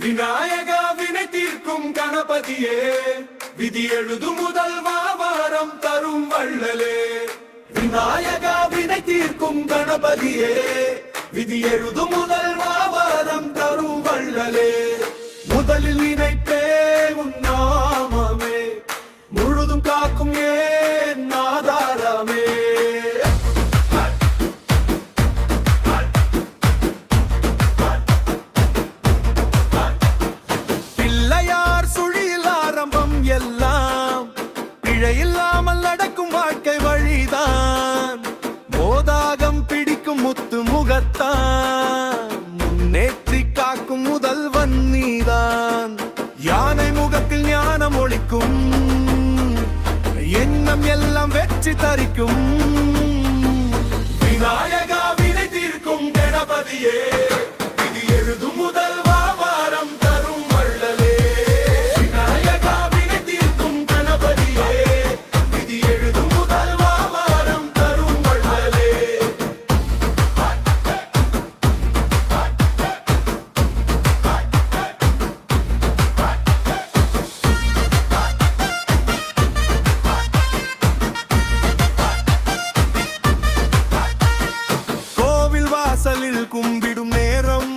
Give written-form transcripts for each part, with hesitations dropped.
விநாயகா வினை தீர்க்கும் கணபதியே, விதி எழுது முதல்வா வாரம் தரும் வள்ளலே. விநாயகா வினை தீர்க்கும் கணபதியே, விதி எழுது முதல்வா வாரம் தரும் வள்ளலே. முதலில் நினைப்பே உன் நாமமே, முழுதும் காக்கும் ஏன் ஆதாரமே. எல்லாம் பிழையில்லாமல் நடக்கும் வாழ்க்கை வழிதான், மோதாகம் பிடிக்கும் முத்து முகத்தான், முன்னேற்றி காக்கும் முதல்வன் நீதான். யானை முகத்தில் ஞானம் ஒளிக்கும், எண்ணம் எல்லாம் வெற்றி தரிக்கும். விநாயகா வினை தீர்க்கும் கணபதியே, விதி எழுதும் முதல்வா வாரம் தரும் வள்ளலே. வாசலில் கும்பிடும் நேரம்,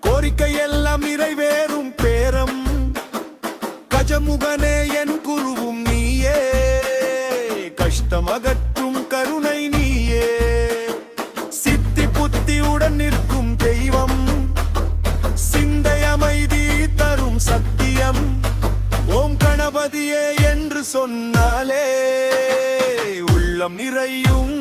கோரிக்கை எல்லாம் நிறைவேறும் பேரம். கஜமுகனே என் குருவும் நீயே, கஷ்டம் அகற்றும் கருணை நீயே. சித்தி புத்தியுடன் நிற்கும் தெய்வம், சிந்தை அமைதி தரும் சத்தியம். ஓம் கணபதியே என்று சொன்னாலே உள்ளம் நிறையும்